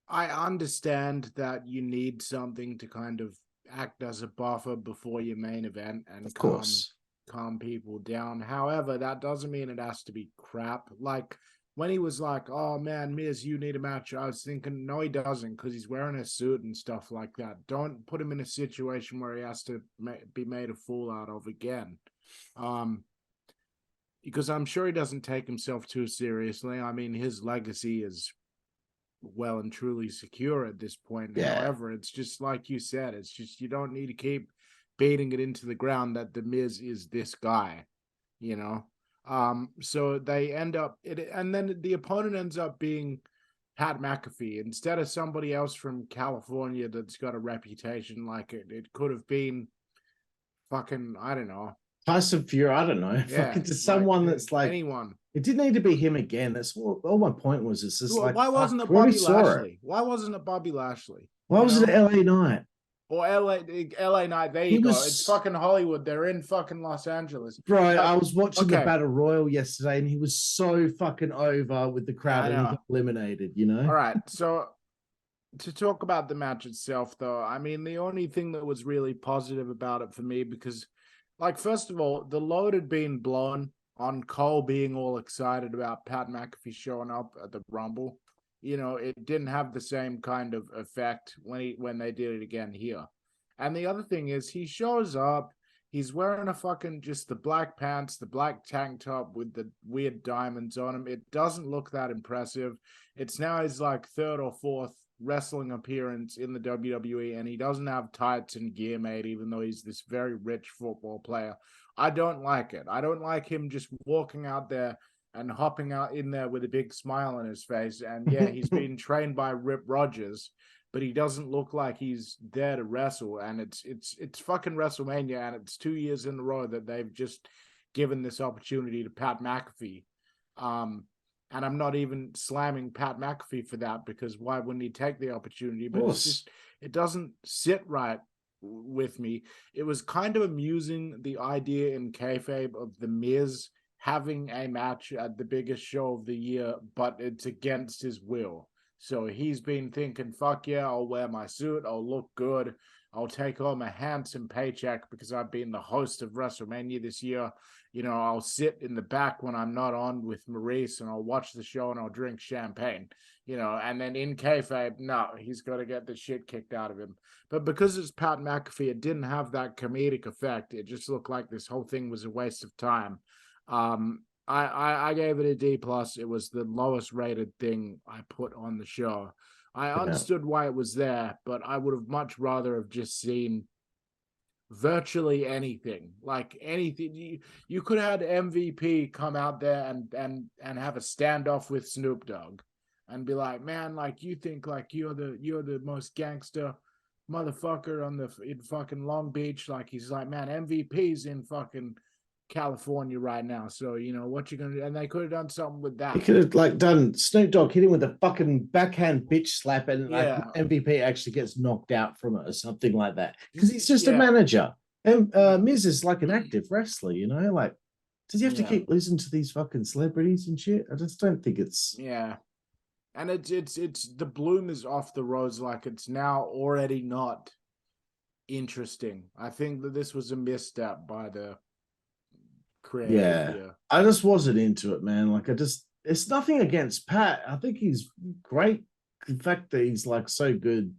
understand that you need something to kind of act as a buffer before your main event and calm people down. However, that doesn't mean it has to be crap. Like, when he was like, oh man, Miz, you need a match, I was thinking, no, he doesn't, because he's wearing a suit and stuff like that. Don't put him in a situation where he has to be made a fool out of again. Because I'm sure he doesn't take himself too seriously. I mean, his legacy is well and truly secure at this point. Yeah. However, it's just like you said, it's just, you don't need to keep beating it into the ground that the Miz is this guy, you know. So they end up and then the opponent ends up being Pat McAfee instead of somebody else from California that's got a reputation like it. It could have been fucking, I don't know, Tyson Fury, I don't know. Yeah, fucking to someone that's like anyone. It didn't need to be him again. That's all my point was. It's just like, why wasn't it Bobby Lashley? Why wasn't it Bobby Lashley? Why was it LA Knight? Or LA Knight, there you go. It's fucking Hollywood. They're in fucking Los Angeles. Bro, I was watching the Battle Royal yesterday and he was so fucking over with the crowd and he got eliminated, you know? All right. So to talk about the match itself, though, I mean, the only thing that was really positive about it for me, because, like, first of all, the load had been blown on Cole being all excited about Pat McAfee showing up at the Rumble. You know, it didn't have the same kind of effect when they did it again here. And the other thing is, he shows up, he's wearing a fucking just the black pants, the black tank top with the weird diamonds on him. It doesn't look that impressive. It's now his like third or fourth wrestling appearance in the WWE, and he doesn't have tights and gear, mate, even though he's this very rich football player. I don't like it. I don't like him just walking out there and hopping out in there with a big smile on his face. And yeah, he's been trained by Rip Rogers, but he doesn't look like he's there to wrestle. And it's fucking WrestleMania, and it's 2 years in a row that they've just given this opportunity to Pat McAfee. And I'm not even slamming Pat McAfee for that, because why wouldn't he take the opportunity? But it's just, it doesn't sit right with me. It was kind of amusing, the idea in kayfabe of the Miz having a match at the biggest show of the year, but it's against his will. So he's been thinking, fuck yeah, I'll wear my suit, I'll look good, I'll take home a handsome paycheck because I've been the host of WrestleMania this year. You know, I'll sit in the back when I'm not on with Maurice and I'll watch the show and I'll drink champagne, you know. And then in kayfabe, no, he's got to get the shit kicked out of him. But because it's Pat McAfee, it didn't have that comedic effect. It just looked like this whole thing was a waste of time. I gave it a D+. It was the lowest rated thing I put on the show. I understood why it was there, but I would have much rather have just seen virtually anything. Like anything. You could have had MVP come out there and have a standoff with Snoop Dogg and be like, man, like you think like you're the most gangster motherfucker in fucking Long Beach. Like he's like, man, MVP's in fucking California right now. So you know what you're gonna do, and they could have done something with that. He could have like done Snoop Dogg hit him with a fucking backhand bitch slap, and like MVP actually gets knocked out from it or something like that. Because he's just a manager. And Miz is like an active wrestler, you know. Like, does he have to keep losing to these fucking celebrities and shit? I just don't think it's And it's the bloom is off the rose. Like it's now already not interesting. I think that this was a misstep by the creative here. I just wasn't into it, man. Like it's nothing against Pat. I think he's great. The fact that he's like so good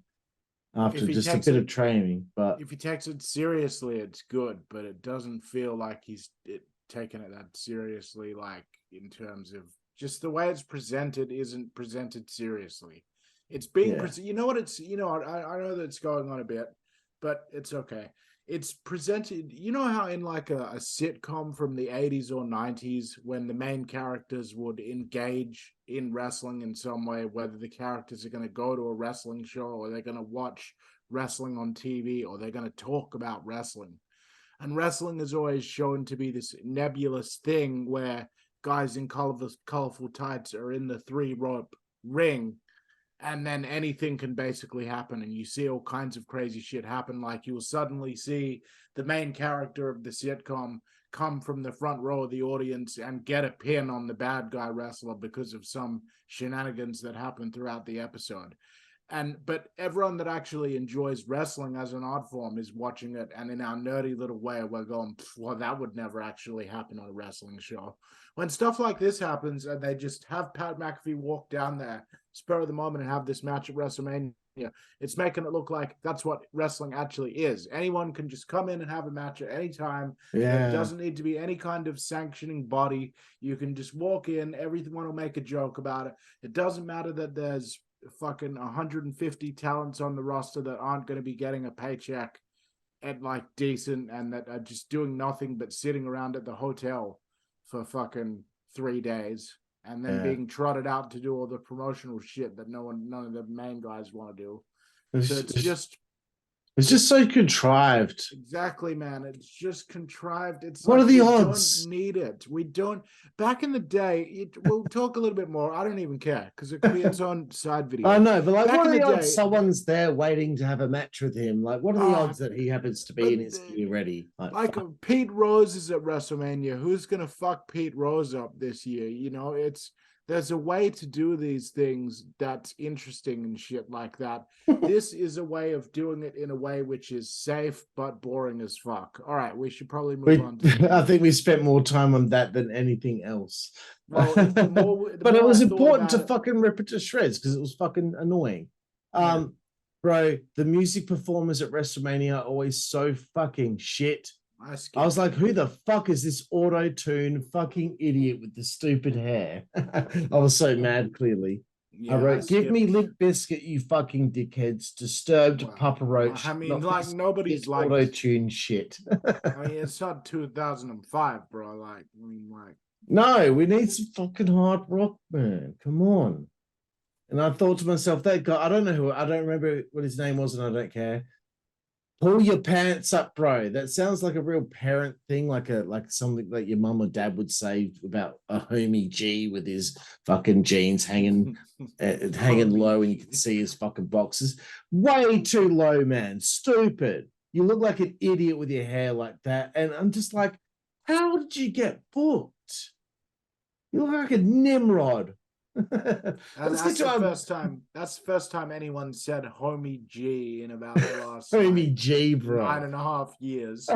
after just a bit of training, but if he takes it seriously, it's good. But it doesn't feel like he's taking it that seriously. Like in terms of just the way it's presented, isn't presented seriously. It's being you know what it's I know that it's going on a bit, but it's okay. It's presented, you know how in like a sitcom from the 80s or 90s, when the main characters would engage in wrestling in some way, whether the characters are going to go to a wrestling show or they're going to watch wrestling on TV or they're going to talk about wrestling. And wrestling is always shown to be this nebulous thing where guys in colorful tights are in the 3-rope ring, and then anything can basically happen, and you see all kinds of crazy shit happen. Like you will suddenly see the main character of the sitcom come from the front row of the audience and get a pin on the bad guy wrestler because of some shenanigans that happen throughout the episode. But everyone that actually enjoys wrestling as an art form is watching it, and in our nerdy little way, we're going, well, that would never actually happen on a wrestling show. When stuff like this happens and they just have Pat McAfee walk down there, spur of the moment, and have this match at WrestleMania, it's making it look like that's what wrestling actually is. Anyone can just come in and have a match at any time. There doesn't need to be any kind of sanctioning body. You can just walk in, everyone will make a joke about it. It doesn't matter that there's fucking 150 talents on the roster that aren't going to be getting a paycheck at like decent and that are just doing nothing but sitting around at the hotel for fucking 3 days and then being trotted out to do all the promotional shit that none of the main guys want to do. It's just so contrived. Exactly, man. It's just contrived. It's what like are the odds? Don't need it. We don't. Back in the day, we'll talk a little bit more. I don't even care because it could be its own side video. I know, but like, what are the odds someone's there waiting to have a match with him? Like, what are the odds that he happens to be in his gear ready? Like Pete Rose is at WrestleMania. Who's gonna fuck Pete Rose up this year? You know, there's a way to do these things that's interesting and shit like that. This is a way of doing it in a way which is safe but boring as fuck. All right, we should probably move on. I think we spent more time on that than anything else. Well, but it was important to fucking rip it to shreds because it was fucking annoying. Bro, the music performers at WrestleMania are always so fucking shit. I was like, who the fuck is this auto-tune fucking idiot with the stupid hair? I was so mad, clearly. I wrote, give me Limp Bizkit, you fucking dickheads. Disturbed, Papa Roach. I mean, like, nobody's like auto-tune shit. I mean, it's not 2005, bro. No, we need some fucking hard rock, man. Come on. And I thought to myself, that guy, I don't remember what his name was, and I don't care. Pull your pants up, bro. That sounds like a real parent thing, like something that your mum or dad would say about a homie G with his fucking jeans hanging low, and you can see his fucking boxes. Way too low, man. Stupid. You look like an idiot with your hair like that. And I'm just like, how did you get booked? You look like a Nimrod. That's the first time anyone said homie G in about the last homie G, bro, 9.5 years.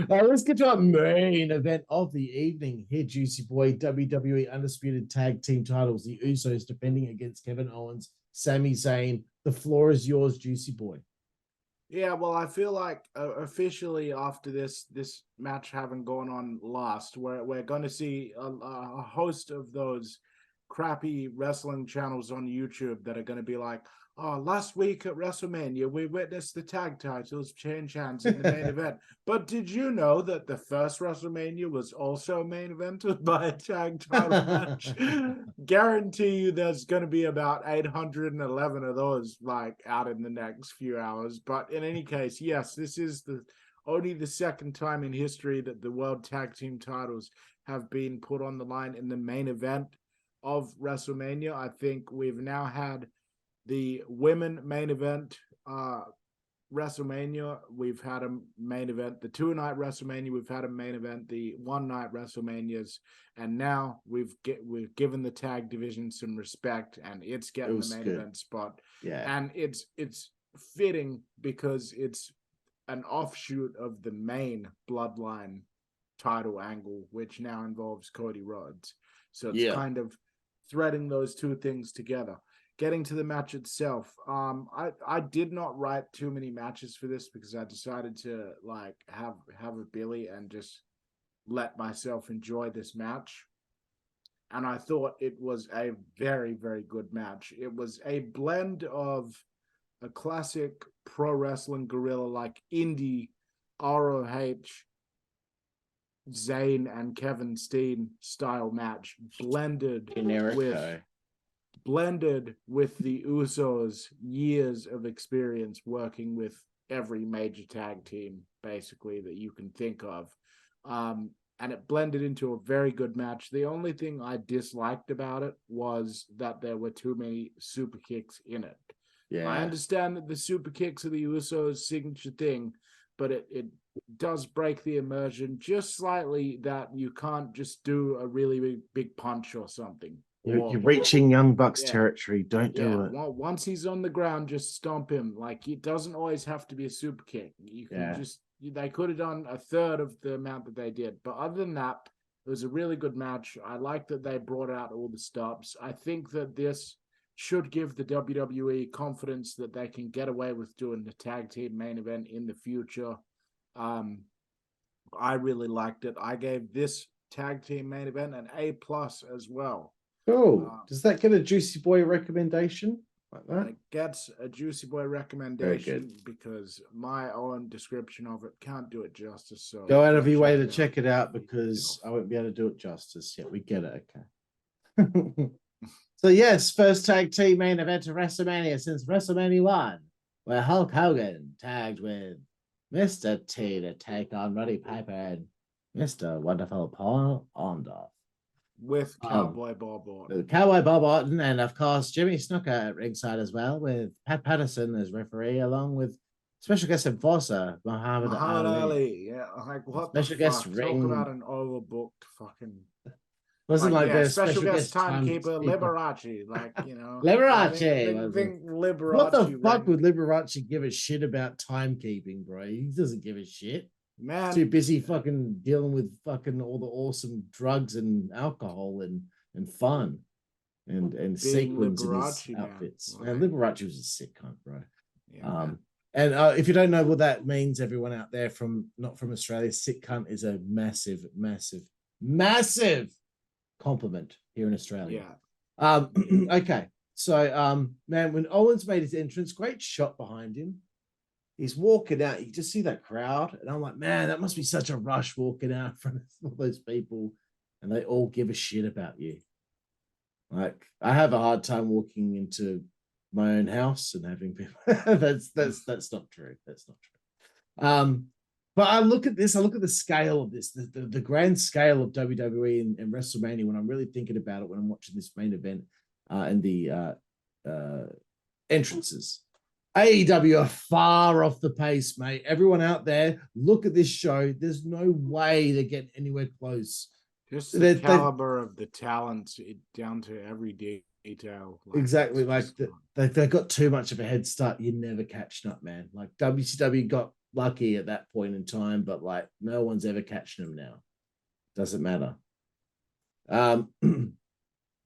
Let's get to our main event of the evening here. Juicy Boy, WWE Undisputed Tag Team titles. The Usos defending against Kevin Owens, Sami Zayn. The floor is yours, Juicy Boy. Yeah, well, I feel like officially after this match having gone on last, we're going to see a host of those crappy wrestling channels on YouTube that are going to be like, oh, last week at WrestleMania, we witnessed the tag titles change hands in the main event. But did you know that the first WrestleMania was also main evented by a tag title match? Guarantee you there's going to be about 811 of those like out in the next few hours. But in any case, yes, this is only the second time in history that the World Tag Team titles have been put on the line in the main event of WrestleMania. I think we've now had the women main event WrestleMania. We've had a main event, the 2-night WrestleMania. We've had a main event, the 1-night WrestleManias, and now we've given the tag division some respect, and it's getting the main event spot. Yeah, and it's fitting because it's an offshoot of the main Bloodline title angle, which now involves Cody Rhodes. So it's kind of threading those two things together. Getting to the match itself, I did not write too many matches for this because I decided to like have a Billy and just let myself enjoy this match. And I thought it was a very, very good match. It was a blend of a classic pro wrestling guerrilla like indie ROH Zayn and Kevin Steen style match blended with the Usos' years of experience working with every major tag team, basically, that you can think of. And it blended into a very good match. The only thing I disliked about it was that there were too many super kicks in it. Yeah. I understand that the super kicks are the Usos' signature thing, but it does break the immersion just slightly that you can't just do a really big punch or something. You're reaching Young Bucks territory. Don't do it. Well, once he's on the ground, just stomp him. Like, it doesn't always have to be a super kick. You can they could have done a third of the amount that they did. But other than that, it was a really good match. I like that they brought out all the stops. I think that this should give the WWE confidence that they can get away with doing the tag team main event in the future. I really liked it. I gave this tag team main event an A+ as well. Oh, does that get a Juicy Boy recommendation like that? It gets a Juicy Boy recommendation because my own description of it can't do it justice. So go out of your way to check it out because I won't be able to do it justice. Yeah, we get it. Okay. So yes, first tag team main event of WrestleMania since WrestleMania 1, where Hulk Hogan tagged with Mr. T to take on Roddy Piper and Mr. Wonderful Paul Orndorff. With Cowboy Bob Orton. Cowboy Bob Orton, and of course Jimmy Snuka at ringside as well, with Pat Patterson as referee, along with special guest enforcer Muhammad Ali. Yeah, like what special the guest fuck? ring. Talk about an overbooked fucking. Wasn't like the special guest timekeeper Liberace, like, you know. Liberace. Liberace. What the fuck would Liberace give a shit about timekeeping, bro? He doesn't give a shit. Man, too busy fucking dealing with fucking all the awesome drugs and alcohol and fun and sequins in his outfits. Man, Liberace was a sick cunt, bro. Yeah, and if you don't know what that means, everyone out there not from Australia, sick cunt is a massive, massive, massive compliment here in Australia. Yeah. Okay. So man, when Owens made his entrance, great shot behind him. He's walking out. You just see that crowd. And I'm like, man, that must be such a rush walking out in front of all those people. And they all give a shit about you. Like, I have a hard time walking into my own house and having people. that's not true. That's not true. But I look at this. I look at the scale of this, the grand scale of WWE and WrestleMania when I'm really thinking about it, when I'm watching this main event and the entrances. AEW are far off the pace, mate. Everyone out there, look at this show. There's no way they're getting anywhere close. Just the caliber of the talent down to every detail. Like, exactly. Like they've got too much of a head start. You're never catching up, man. Like WCW got lucky at that point in time, but like no one's ever catching them now. Doesn't matter.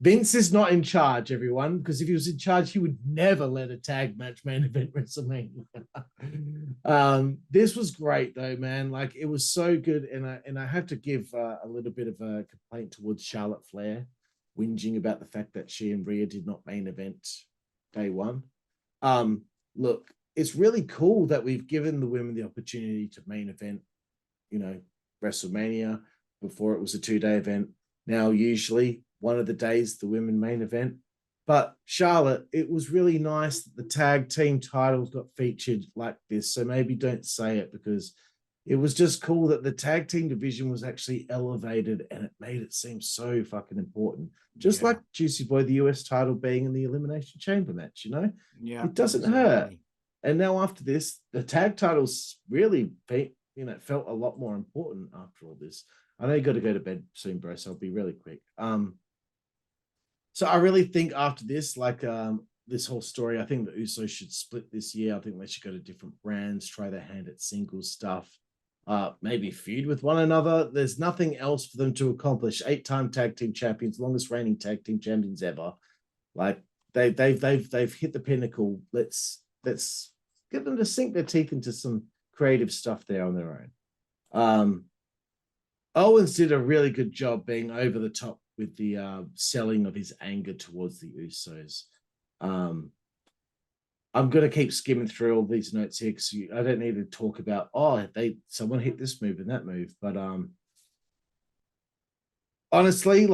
Vince is not in charge, everyone, because if he was in charge, he would never let a tag match main event WrestleMania. This was great, though, man. Like, it was so good, and I have to give a little bit of a complaint towards Charlotte Flair. whinging about the fact that she and Rhea did not main event day one. Look, it's really cool that we've given the women the opportunity to main event, WrestleMania. Before it was a 2-day event. Now, usually one of the days, the women main event. But Charlotte, it was really nice that the tag team titles got featured like this. So maybe don't say it, because it was just cool that the tag team division was actually elevated, and it made it seem so fucking important. Just like Jooseyboy, the US title being in the Elimination Chamber match, Yeah. it doesn't hurt. And now after this, the tag titles really, felt a lot more important after all this. I know you got to go to bed soon, bro, so I'll be really quick. So I really think after this, this whole story, I think the Usos should split this year. I think they should go to different brands, try their hand at singles stuff, maybe feud with one another. There's nothing else for them to accomplish. 8-time tag team champions, longest reigning tag team champions ever. They've hit the pinnacle. Let's get them to sink their teeth into some creative stuff there on their own. Owens did a really good job being over the top with the selling of his anger towards the Usos. I'm going to keep skimming through all these notes here, because I don't need to talk about, someone hit this move and that move. But honestly,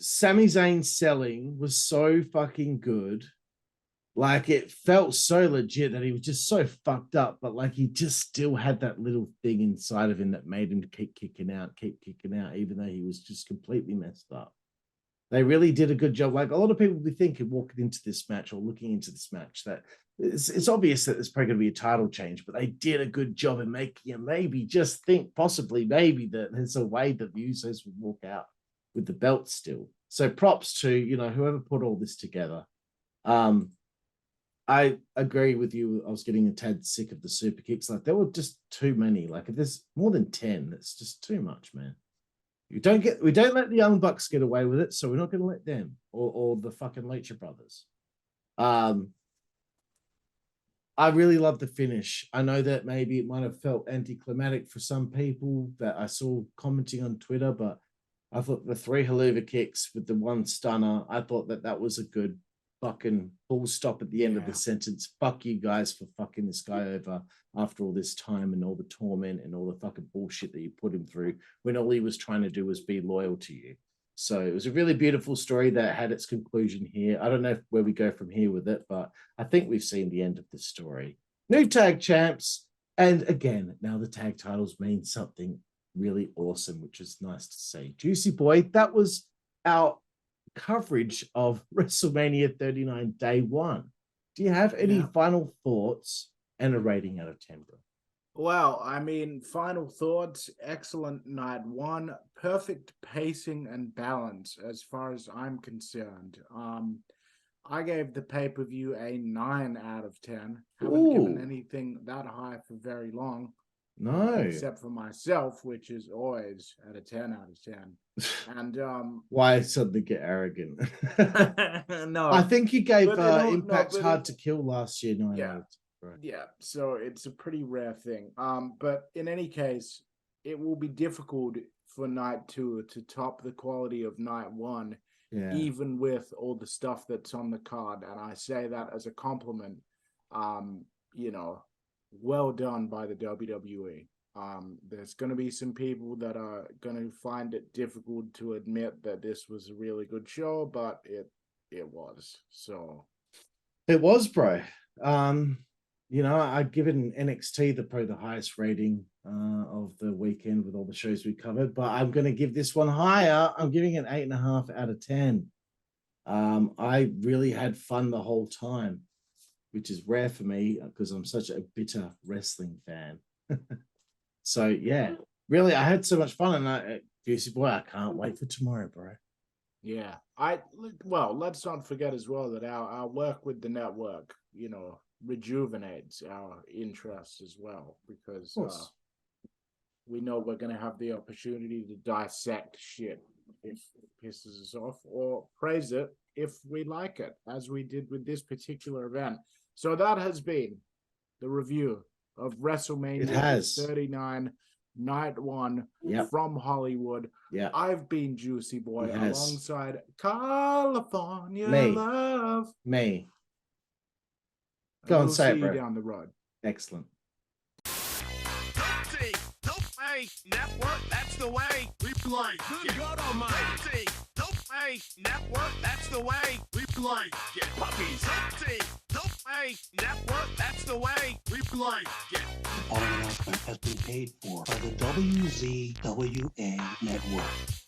Sami Zayn selling was so fucking good. It felt so legit that he was just so fucked up, but he just still had that little thing inside of him that made him keep kicking out, even though he was just completely messed up. They really did a good job. A lot of people will be thinking walking into this match or looking into this match that it's obvious that there's probably going to be a title change, but they did a good job in making you maybe just think possibly maybe that there's a way that the Usos would walk out with the belt still. So props to, whoever put all this together. I agree with you. I was getting a tad sick of the super kicks. There were just too many. If there's more than 10, that's just too much, man. We don't let the Young Bucks get away with it, so we're not going to let them or the fucking Lucha Brothers. I really love the finish. I know that maybe it might have felt anticlimactic for some people that I saw commenting on Twitter, but I thought the 3 haluva kicks with the 1 stunner, I thought that was a good fucking full stop at the end of the sentence. Fuck you guys for fucking this guy over after all this time and all the torment and all the fucking bullshit that you put him through, when all he was trying to do was be loyal to you. So it was a really beautiful story that had its conclusion here. I don't know where we go from here with it, but I think we've seen the end of the story. New tag champs. And again, now the tag titles mean something really awesome, which is nice to see. Jooseyboy, that was our coverage of WrestleMania 39 day 1. Do you have any final thoughts and a rating out of 10, bro? Well, final thoughts, excellent night 1, perfect pacing and balance as far as I'm concerned. I gave the pay-per-view a 9 out of 10. Haven't given anything that high for very long. No. Except for myself, which is always at a 10 out of 10. And why suddenly get arrogant? No, I think you gave Impact Hard to Kill last year 9 out of 10. Right. Yeah, so it's a pretty rare thing. But in any case, it will be difficult for night 2 to top the quality of night 1, even with all the stuff that's on the card. And I say that as a compliment. Well done by the WWE. There's going to be some people that are going to find it difficult to admit that this was a really good show, but it was. So it was, bro. I'd given NXT probably the highest rating of the weekend with all the shows we covered, but I'm going to give this one higher. I'm giving it 8.5 out of 10. I really had fun the whole time, which is rare for me because I'm such a bitter wrestling fan. So yeah, really, I had so much fun, and Jooseyboy, I can't wait for tomorrow, bro. Yeah, let's not forget as well that our work with the network, rejuvenates our interest as well, because we know we're going to have the opportunity to dissect shit if it pisses us off, or praise it if we like it, as we did with this particular event. So that has been the review of WrestleMania 39. Night One Yep. from Hollywood. Yeah. I've been Juicy Boy Yes. alongside Karlifornia Me. Love. Me. And Go on, we'll say it, see you bro. down the road. Excellent. SoFi Network, that's the way we play. Good God Almighty. SoFi Network, that's the way we play. Get puppies. SoFi Network, that's the way we play. Get The following announcement has been paid for by the WZWA Network.